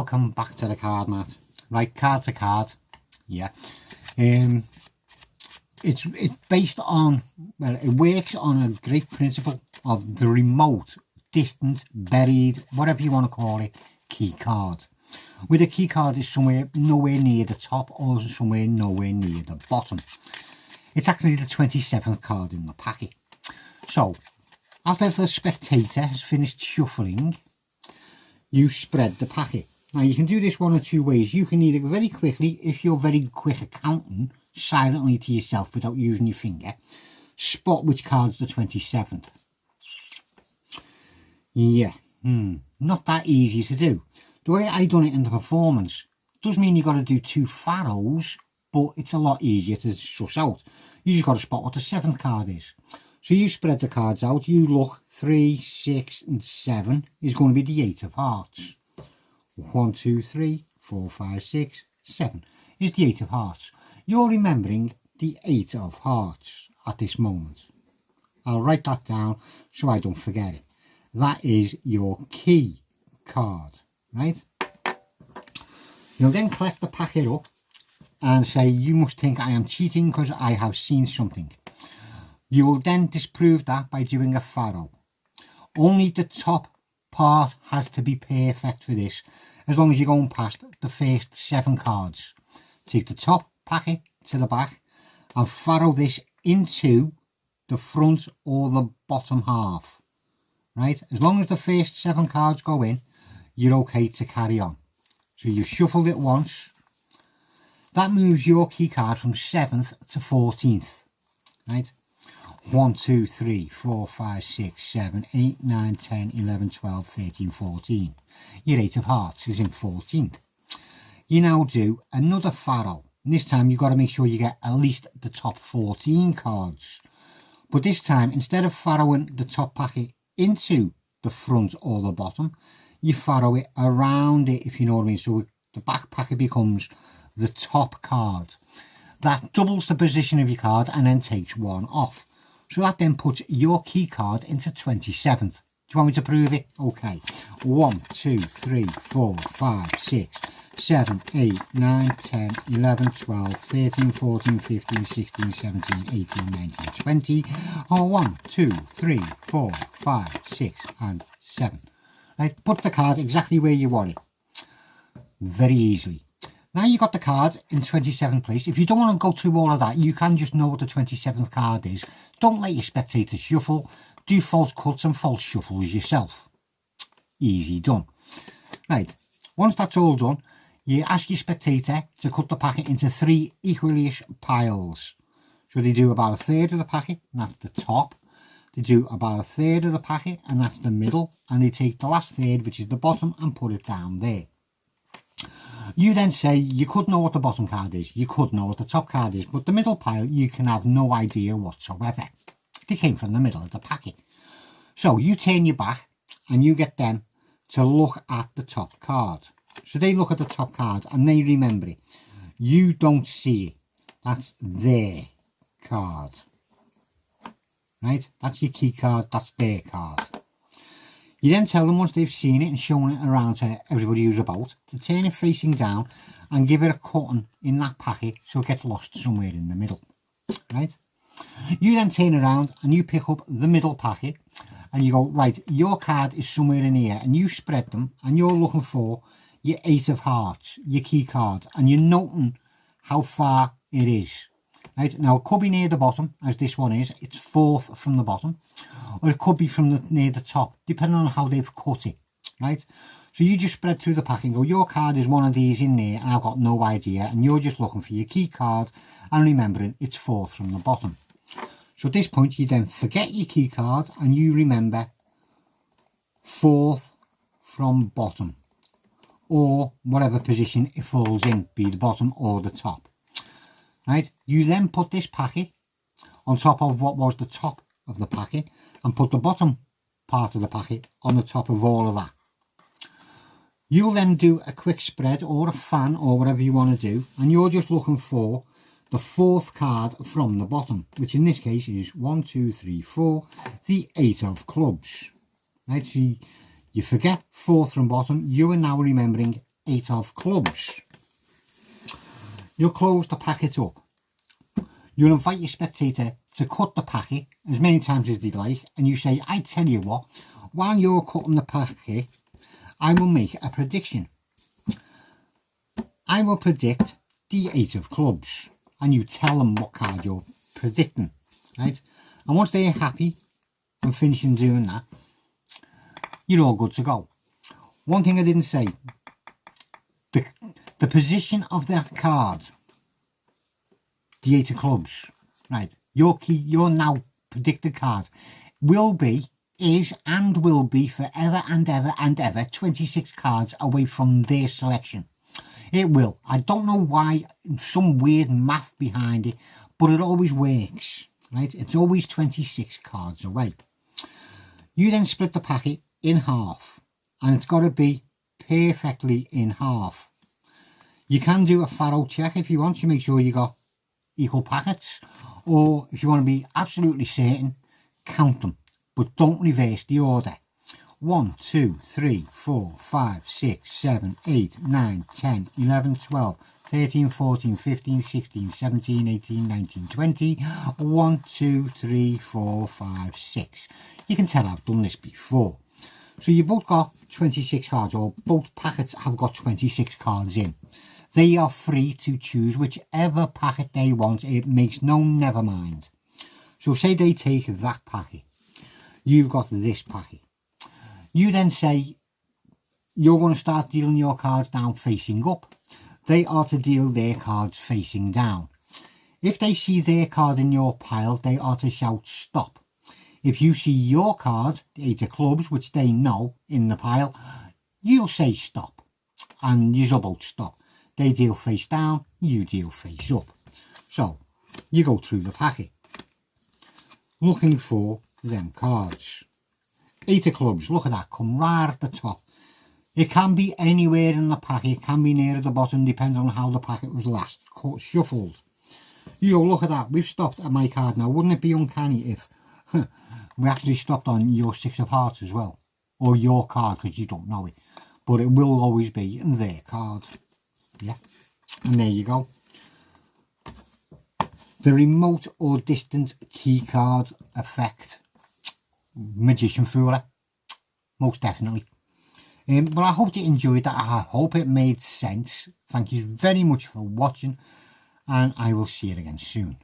welcome back to the card mat. Right, card to card. Yeah. It's based on, well, it works on a great principle of the remote, distant, buried, whatever you want to call it, key card. Where the key card is somewhere nowhere near the top or somewhere nowhere near the bottom. It's actually the 27th card in the packet. So, after the spectator has finished shuffling, you spread the packet. Now you can do this one or two ways. You can either very quickly, if you're very quick at counting, silently to yourself without using your finger, spot which card's the 27th. Yeah, not that easy to do. The way I done it in the performance does mean you got to do 2 pharaohs, but it's a lot easier to suss out. You just got to spot what the 7th card is. So you spread the cards out, you look, 3, 6 and 7 is going to be the 8 of hearts. 1, 2, 3, 4, 5, 6, 7 is the 8 of hearts. You're remembering the 8 of hearts at this moment. I'll write that down so I don't forget it. That is your key card, right? You'll then collect the packet up and say, you must think I am cheating because I have seen something. You will then disprove that by doing a pharaoh. Only the top part has to be perfect for this, as long as you're going past the first 7 cards. Take the top packet to the back and pharaoh this into the front or the bottom half. Right? As long as the first 7 cards go in, you're okay to carry on. So you shuffled it once. That moves your key card from 7th to 14th. Right? 1, 2, 3, 4, 5, 6, 7, 8, 9, 10, 11, 12, 13, 14. Your 8 of hearts is in 14th. You now do another pharaoh. And this time you've got to make sure you get at least the top 14 cards. But this time, instead of pharaohing the top packet into the front or the bottom, you pharaoh it around it, if you know what I mean. So the back packet becomes the top card. That doubles the position of your card and then takes 1 off. So that then puts your key card into 27th. Do you want me to prove it? Okay. 1, 2, 3, 4, 5, 6, 7, 8, 9, 10, 11, 12, 13, 14, 15, 16, 17, 18, 19, 20. Or 1, 2, 3, 4, 5, 6 and 7. Right, put the card exactly where you want it. Very easily. Now you've got the card in 27th place. If you don't want to go through all of that, you can just know what the 27th card is. Don't let your spectators shuffle. Do false cuts and false shuffles yourself. Easy done. Right, once that's all done, you ask your spectator to cut the packet into 3 equalish piles. So they do about 1/3 of the packet, and that's the top. They do about 1/3 of the packet, and that's the middle. And they take the last third, which is the bottom, and put it down there. You then say you could know what the bottom card is, you could know what the top card is, but the middle pile you can have no idea whatsoever. They came from the middle of the packet. So you turn your back and you get them to look at the top card. So they look at the top card and they remember it. You don't see it. That's their card. Right? That's your key card, that's their card. You then tell them once they've seen it and shown it around to everybody who's about to turn it facing down and give it a cutting in that packet so it gets lost somewhere in the middle. Right? You then turn around and you pick up the middle packet and you go, right, your card is somewhere in here, and you spread them and you're looking for your 8 of hearts, your key card, and you're noting how far it is. Right? Now it could be near the bottom, as this one is. It's 4th from the bottom. Or it could be from near the top, depending on how they've cut it. Right? So you just spread through the pack and go, your card is one of these in there, and I've got no idea. And you're just looking for your key card and remembering it's 4th from the bottom. So at this point, you then forget your key card and you remember 4th from bottom, or whatever position it falls in, be the bottom or the top. Right? You then put this packet on top of what was the top of the packet and put the bottom part of the packet on the top of all of that. You'll then do a quick spread or a fan or whatever you want to do, and you're just looking for the 4th card from the bottom, which in this case is 1, 2, 3, 4, the 8 of clubs. Right? So you forget 4th from bottom, you are now remembering 8 of clubs. You'll close the packet up. You'll invite your spectator to cut the packet as many times as they'd like, and you say, I tell you what, while you're cutting the packet, I will make a prediction. I will predict the 8 of clubs, and you tell them what card you're predicting, right? And once they're happy and finishing doing that, you're all good to go. One thing I didn't say, the position of that card, the 8 of clubs, right? Your now predicted card will be, is and will be forever and ever and ever 26 cards away from their selection. It will. I don't know why, some weird math behind it, but it always works, right? It's always 26 cards away. You then split the packet in half, and it's got to be perfectly in half. You can do a Faro check if you want to make sure you got equal packets, or if you want to be absolutely certain, count them, but don't reverse the order. 1, 2, 3, 4, 5, 6, 7, 8, 9, 10, 11, 12, 13, 14, 15, 16, 17, 18, 19, 20. 1, 2, 3, 4, 5, 6. You can tell I've done this before. So you've both got 26 cards, or both packets have got 26 cards in. They are free to choose whichever packet they want. It makes no never mind. So say they take that packet. You've got this packet. You then say you're going to start dealing your cards down facing up. They are to deal their cards facing down. If they see their card in your pile, they are to shout stop. If you see your card, the 8 of clubs, which they know in the pile, you'll say stop, and you'll both stop. They deal face down, you deal face up. So you go through the packet looking for them cards. 8 of clubs, look at that, come right at the top. It can be anywhere in the packet, it can be near the bottom, depending on how the packet was last shuffled. You look at that, we've stopped at my card now. Wouldn't it be uncanny if we actually stopped on your 6 of hearts as well? Or your card, because you don't know it. But it will always be their card. Yeah, and there you go. The remote or distant key card effect. Magician Fooler, most definitely. But I hope you enjoyed that. I hope it made sense. Thank you very much for watching, and I will see you again soon.